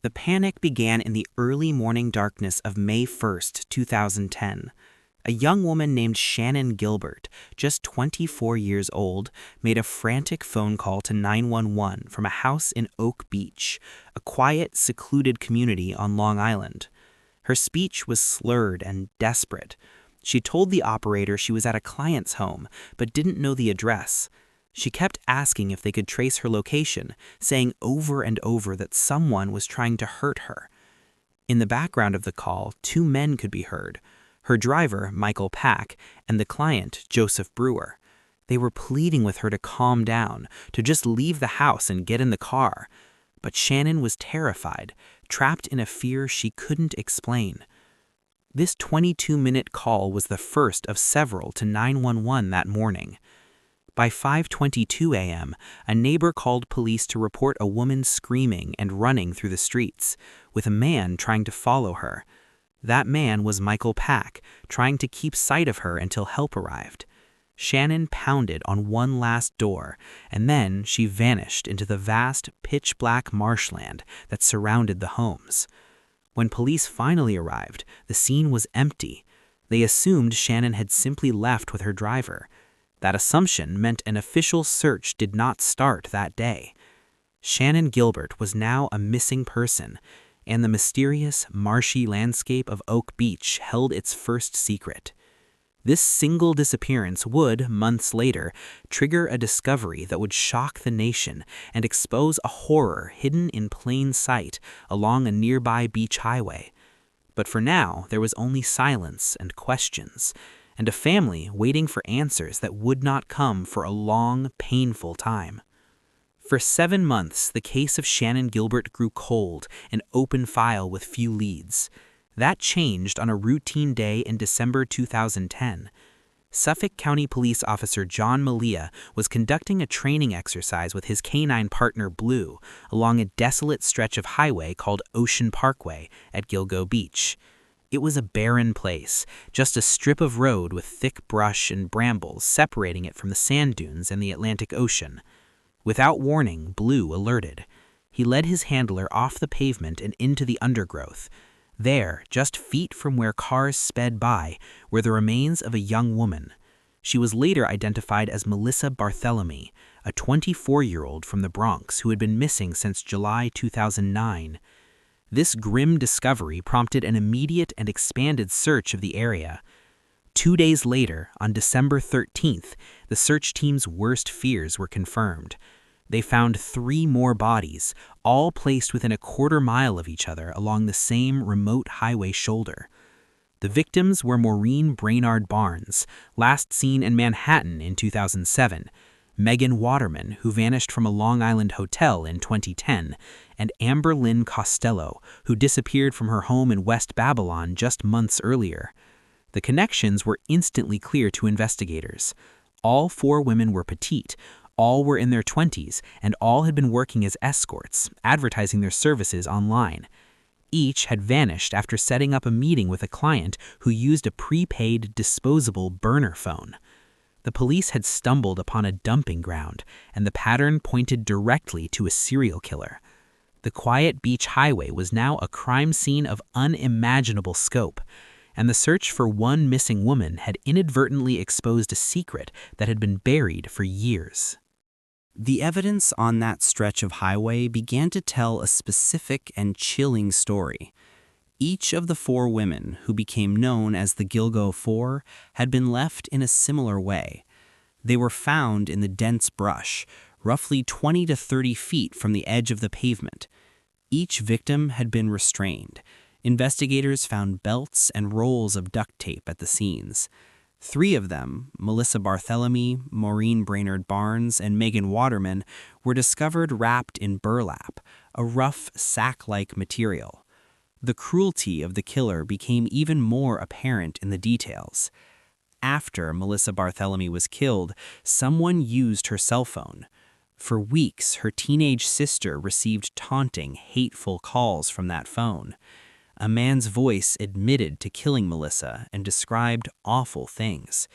The panic began in the early morning darkness of May 1st, 2010. A young woman named Shannon Gilbert, just 24 years old, made a frantic phone call to 911 from a house in Oak Beach, a quiet, secluded community on Long Island. Her speech was slurred and desperate. She told the operator she was at a client's home, but didn't know the address. She kept asking if they could trace her location, saying over and over that someone was trying to hurt her. In the background of the call, two men could be heard: her driver, Michael Pack, and the client, Joseph Brewer. They were pleading with her to calm down, to just leave the house and get in the car. But Shannon was terrified, trapped in a fear she couldn't explain. This 22-minute call was the first of several to 911 that morning. By 5:22 a.m., a neighbor called police to report a woman screaming and running through the streets, with a man trying to follow her. That man was Michael Pack, trying to keep sight of her until help arrived. Shannon pounded on one last door, and then she vanished into the vast, pitch-black marshland that surrounded the homes. When police finally arrived, the scene was empty. They assumed Shannon had simply left with her driver. That assumption meant an official search did not start that day. Shannon Gilbert was now a missing person, and the mysterious, marshy landscape of Oak Beach held its first secret. This single disappearance would, months later, trigger a discovery that would shock the nation and expose a horror hidden in plain sight along a nearby beach highway. But for now, there was only silence and questions, and a family waiting for answers that would not come for a long, painful time. For 7 months, the case of Shannon Gilbert grew cold, an open file with few leads. That changed on a routine day in December 2010. Suffolk County Police Officer John Malia was conducting a training exercise with his canine partner Blue along a desolate stretch of highway called Ocean Parkway at Gilgo Beach. It was a barren place, just a strip of road with thick brush and brambles separating it from the sand dunes and the Atlantic Ocean. Without warning, Blue alerted. He led his handler off the pavement and into the undergrowth. There, just feet from where cars sped by, were the remains of a young woman. She was later identified as Melissa Barthelemy, a 24-year-old from the Bronx who had been missing since July 2009. This grim discovery prompted an immediate and expanded search of the area. 2 days later, on December 13th, the search team's worst fears were confirmed. They found 3 more bodies, all placed within a quarter mile of each other along the same remote highway shoulder. The victims were Maureen Brainard Barnes, last seen in Manhattan in 2007, Megan Waterman, who vanished from a Long Island hotel in 2010, and Amber Lynn Costello, who disappeared from her home in West Babylon just months earlier. The connections were instantly clear to investigators. All 4 women were petite, all were in their 20s, and all had been working as escorts, advertising their services online. Each had vanished after setting up a meeting with a client who used a prepaid disposable burner phone. The police had stumbled upon a dumping ground, and the pattern pointed directly to a serial killer. The quiet beach highway was now a crime scene of unimaginable scope, and the search for one missing woman had inadvertently exposed a secret that had been buried for years. The evidence on that stretch of highway began to tell a specific and chilling story. Each of the 4 women, who became known as the Gilgo Four, had been left in a similar way. They were found in the dense brush, roughly 20 to 30 feet from the edge of the pavement. Each victim had been restrained. Investigators found belts and rolls of duct tape at the scenes. 3 of them, Melissa Barthelemy, Maureen Brainard Barnes, and Megan Waterman, were discovered wrapped in burlap, a rough sack-like material. The cruelty of the killer became even more apparent in the details. After Melissa Barthelemy was killed, someone used her cell phone. For weeks, her teenage sister received taunting, hateful calls from that phone. A man's voice admitted to killing Melissa and described awful things.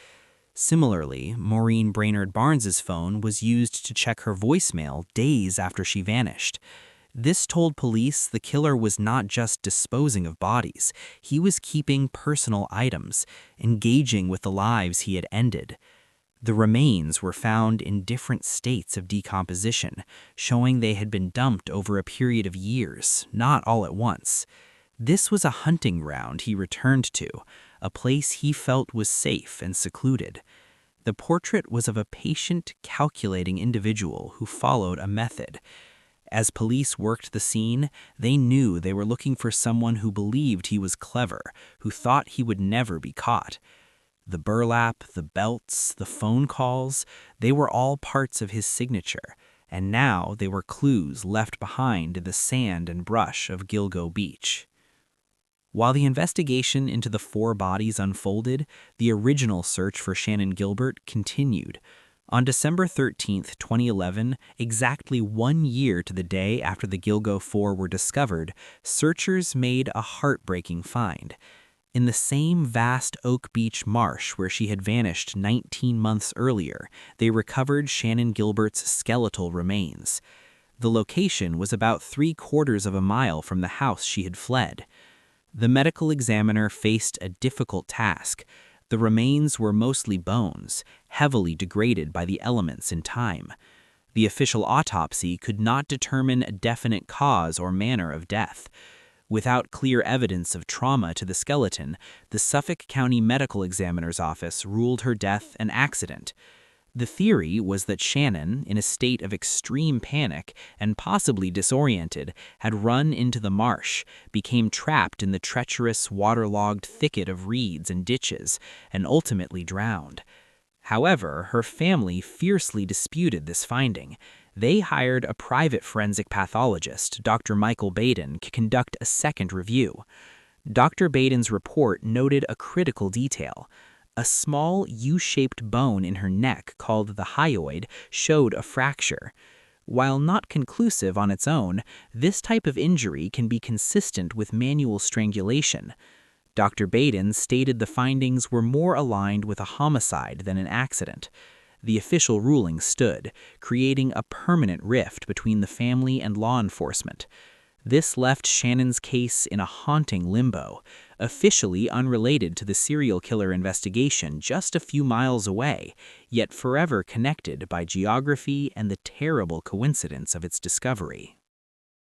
Similarly, Maureen Brainard Barnes's phone was used to check her voicemail days after she vanished. This told police the killer was not just disposing of bodies, he was keeping personal items, engaging with the lives he had ended. The remains were found in different states of decomposition, showing they had been dumped over a period of years, not all at once. This was a hunting ground he returned to, a place he felt was safe and secluded. The portrait was of a patient, calculating individual who followed a method. As police worked the scene, they knew they were looking for someone who believed he was clever, who thought he would never be caught. The burlap, the belts, the phone calls, they were all parts of his signature, and now they were clues left behind in the sand and brush of Gilgo Beach. While the investigation into the 4 bodies unfolded, the original search for Shannan Gilbert continued. On December 13, 2011, exactly 1 year to the day after the Gilgo 4 were discovered, searchers made a heartbreaking find. In the same vast Oak Beach marsh where she had vanished 19 months earlier, they recovered Shannan Gilbert's skeletal remains. The location was about 3/4 of a mile from the house she had fled. The medical examiner faced a difficult task. The remains were mostly bones, heavily degraded by the elements in time. The official autopsy could not determine a definite cause or manner of death. Without clear evidence of trauma to the skeleton, the Suffolk County Medical Examiner's Office ruled her death an accident. The theory was that Shannan, in a state of extreme panic and possibly disoriented, had run into the marsh, became trapped in the treacherous, waterlogged thicket of reeds and ditches, and ultimately drowned. However, her family fiercely disputed this finding. They hired a private forensic pathologist, Dr. Michael Baden, to conduct a second review. Dr. Baden's report noted a critical detail. A small U-shaped bone in her neck called the hyoid showed a fracture. While not conclusive on its own, this type of injury can be consistent with manual strangulation. Dr. Baden stated the findings were more aligned with a homicide than an accident. The official ruling stood, creating a permanent rift between the family and law enforcement. This left Shannan's case in a haunting limbo, officially unrelated to the serial killer investigation just a few miles away, yet forever connected by geography and the terrible coincidence of its discovery.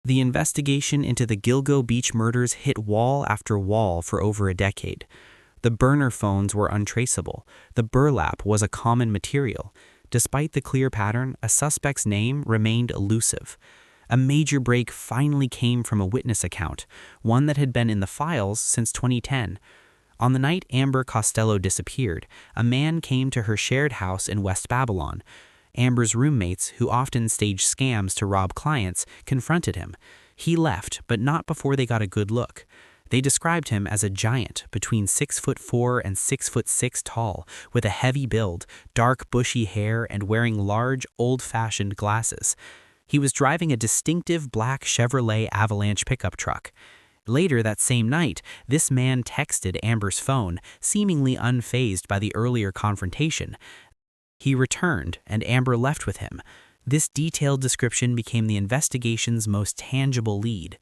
The investigation into the Gilgo Beach murders hit wall after wall for over a decade. The burner phones were untraceable. The burlap was a common material. Despite the clear pattern, a suspect's name remained elusive. A major break finally came from a witness account, one that had been in the files since 2010. On the night Amber Costello disappeared, a man came to her shared house in West Babylon. Amber's roommates, who often staged scams to rob clients, confronted him. He left, but not before they got a good look. They described him as a giant, between 6'4" and 6'6" tall, with a heavy build, dark bushy hair, and wearing large, old-fashioned glasses. He was driving a distinctive black Chevrolet Avalanche pickup truck. Later that same night, this man texted Amber's phone, seemingly unfazed by the earlier confrontation. He returned, and Amber left with him. This detailed description became the investigation's most tangible lead.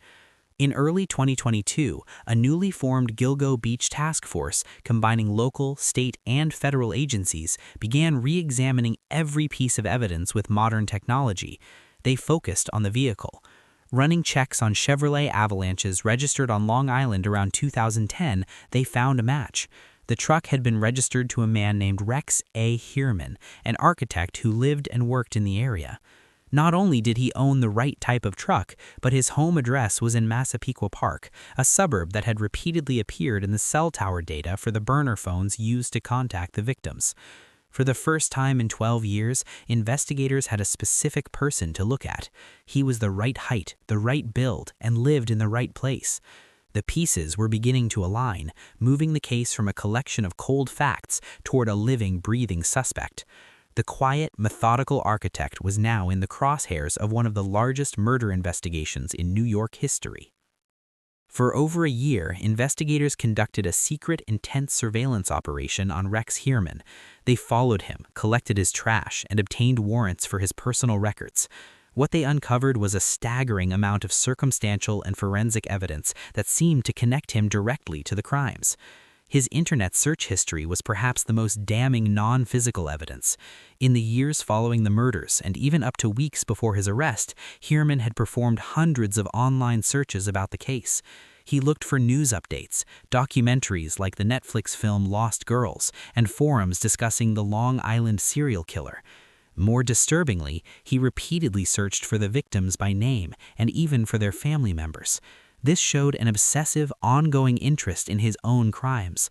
In early 2022, a newly formed Gilgo Beach task force, combining local, state, and federal agencies, began re-examining every piece of evidence with modern technology. They focused on the vehicle. Running checks on Chevrolet Avalanches registered on Long Island around 2010, they found a match. The truck had been registered to a man named Rex A. Hierman, an architect who lived and worked in the area. Not only did he own the right type of truck, but his home address was in Massapequa Park, a suburb that had repeatedly appeared in the cell tower data for the burner phones used to contact the victims. For the first time in 12 years, investigators had a specific person to look at. He was the right height, the right build, and lived in the right place. The pieces were beginning to align, moving the case from a collection of cold facts toward a living, breathing suspect. The quiet, methodical architect was now in the crosshairs of one of the largest murder investigations in New York history. For over a year, investigators conducted a secret, intense surveillance operation on Rex Hierman. They followed him, collected his trash, and obtained warrants for his personal records. What they uncovered was a staggering amount of circumstantial and forensic evidence that seemed to connect him directly to the crimes. His internet search history was perhaps the most damning non-physical evidence. In the years following the murders, and even up to weeks before his arrest, Hierman had performed hundreds of online searches about the case. He looked for news updates, documentaries like the Netflix film Lost Girls, and forums discussing the Long Island serial killer. More disturbingly, he repeatedly searched for the victims by name and even for their family members. This showed an obsessive, ongoing interest in his own crimes.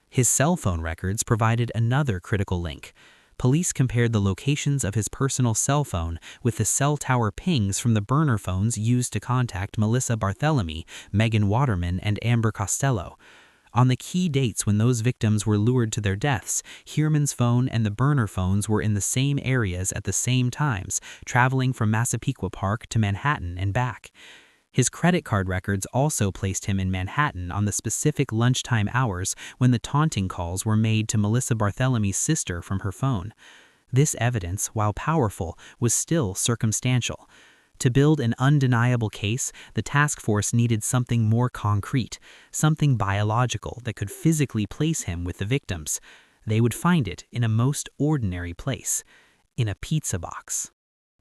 His cell phone records provided another critical link. Police compared the locations of his personal cell phone with the cell tower pings from the burner phones used to contact Melissa Barthelemy, Megan Waterman, and Amber Costello. On the key dates when those victims were lured to their deaths, Hierman's phone and the burner phones were in the same areas at the same times, traveling from Massapequa Park to Manhattan and back. His credit card records also placed him in Manhattan on the specific lunchtime hours when the taunting calls were made to Melissa Barthelemy's sister from her phone. This evidence, while powerful, was still circumstantial. To build an undeniable case, the task force needed something more concrete, something biological that could physically place him with the victims. They would find it in a most ordinary place, in a pizza box.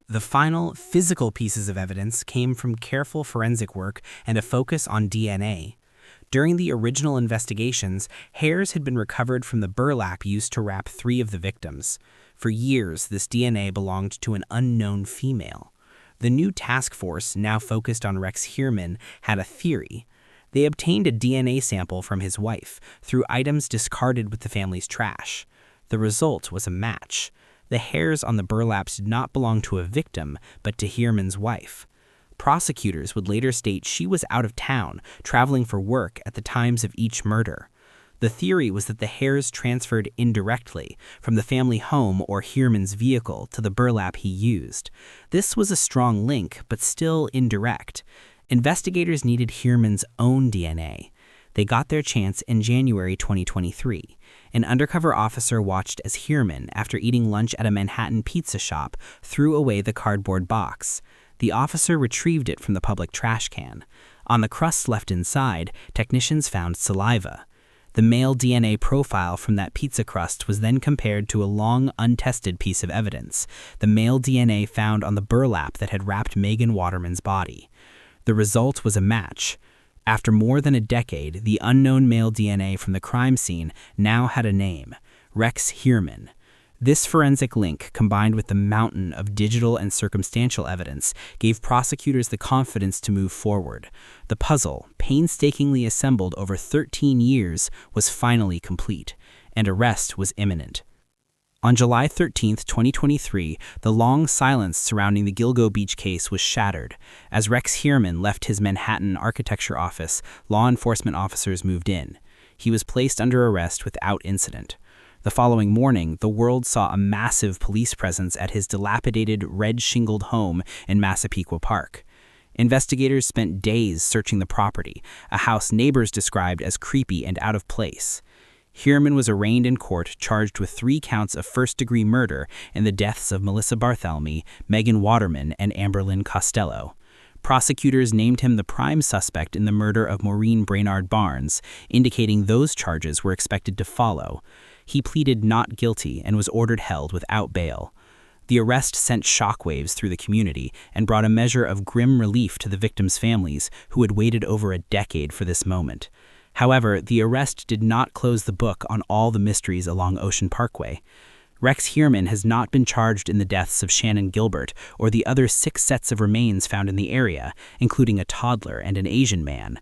The final, physical pieces of evidence came from careful forensic work and a focus on DNA. During the original investigations, hairs had been recovered from the burlap used to wrap 3 of the victims. For years, this DNA belonged to an unknown female. The new task force, now focused on Rex Hierman, had a theory. They obtained a DNA sample from his wife through items discarded with the family's trash. The result was a match. The hairs on the burlaps did not belong to a victim, but to Hierman's wife. Prosecutors would later state she was out of town, traveling for work at the times of each murder. The theory was that the hairs transferred indirectly, from the family home or Hierman's vehicle to the burlap he used. This was a strong link, but still indirect. Investigators needed Hierman's own DNA. They got their chance in January 2023. An undercover officer watched as Hierman, after eating lunch at a Manhattan pizza shop, threw away the cardboard box. The officer retrieved it from the public trash can. On the crust left inside, technicians found saliva. The male DNA profile from that pizza crust was then compared to a long, untested piece of evidence, the male DNA found on the burlap that had wrapped Megan Waterman's body. The result was a match. After more than a decade, the unknown male DNA from the crime scene now had a name, Rex Hierman. This forensic link, combined with the mountain of digital and circumstantial evidence, gave prosecutors the confidence to move forward. The puzzle, painstakingly assembled over 13 years, was finally complete, and arrest was imminent. On July 13, 2023, the long silence surrounding the Gilgo Beach case was shattered. As Rex Hierman left his Manhattan architecture office, law enforcement officers moved in. He was placed under arrest without incident. The following morning, the world saw a massive police presence at his dilapidated, red-shingled home in Massapequa Park. Investigators spent days searching the property, a house neighbors described as creepy and out of place. Hierman was arraigned in court, charged with 3 counts of first-degree murder in the deaths of Melissa Barthelemy, Megan Waterman, and Amberlynn Costello. Prosecutors named him the prime suspect in the murder of Maureen Brainard Barnes, indicating those charges were expected to follow. He pleaded not guilty and was ordered held without bail. The arrest sent shockwaves through the community and brought a measure of grim relief to the victims' families who had waited over a decade for this moment. However, the arrest did not close the book on all the mysteries along Ocean Parkway. Rex Hierman has not been charged in the deaths of Shannan Gilbert or the other 6 sets of remains found in the area, including a toddler and an Asian man.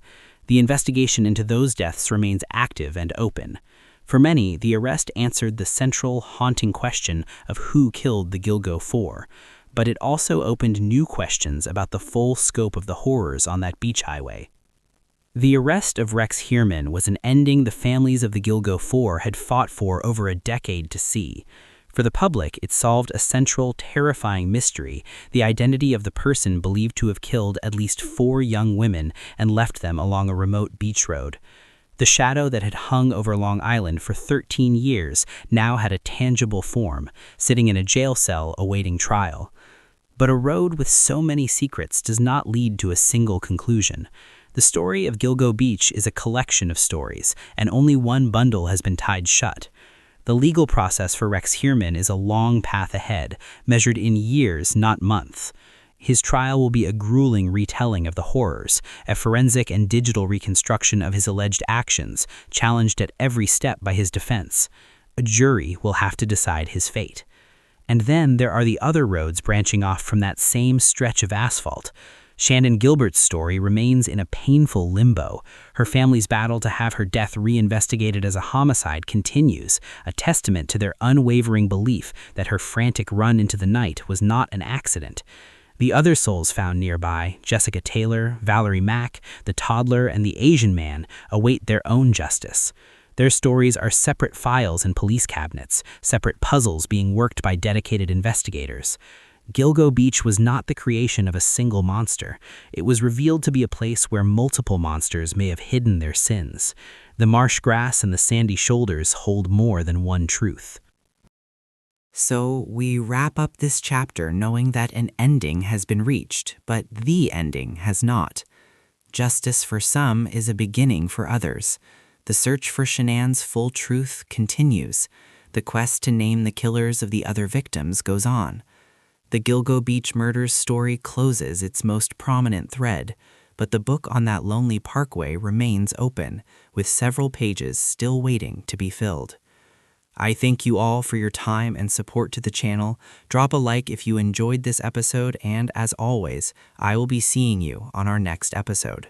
The investigation into those deaths remains active and open. For many, the arrest answered the central, haunting question of who killed the Gilgo Four, but it also opened new questions about the full scope of the horrors on that beach highway. The arrest of Rex Hierman was an ending the families of the Gilgo Four had fought for over a decade to see. For the public, it solved a central, terrifying mystery, the identity of the person believed to have killed at least 4 young women and left them along a remote beach road. The shadow that had hung over Long Island for 13 years now had a tangible form, sitting in a jail cell awaiting trial. But a road with so many secrets does not lead to a single conclusion. The story of Gilgo Beach is a collection of stories, and only one bundle has been tied shut. The legal process for Rex Heerman is a long path ahead, measured in years, not months. His trial will be a grueling retelling of the horrors, a forensic and digital reconstruction of his alleged actions, challenged at every step by his defense. A jury will have to decide his fate. And then there are the other roads branching off from that same stretch of asphalt. Shannon Gilbert's story remains in a painful limbo. Her family's battle to have her death reinvestigated as a homicide continues, a testament to their unwavering belief that her frantic run into the night was not an accident. The other souls found nearby, Jessica Taylor, Valerie Mack, the toddler, and the Asian man, await their own justice. Their stories are separate files in police cabinets, separate puzzles being worked by dedicated investigators. Gilgo Beach was not the creation of a single monster. It was revealed to be a place where multiple monsters may have hidden their sins. The marsh grass and the sandy shoulders hold more than one truth. So we wrap up this chapter knowing that an ending has been reached, but the ending has not. Justice for some is a beginning for others. The search for Shanann's full truth continues. The quest to name the killers of the other victims goes on. The Gilgo Beach murders story closes its most prominent thread, but the book on that lonely parkway remains open, with several pages still waiting to be filled. I thank you all for your time and support to the channel. Drop a like if you enjoyed this episode, and as always, I will be seeing you on our next episode.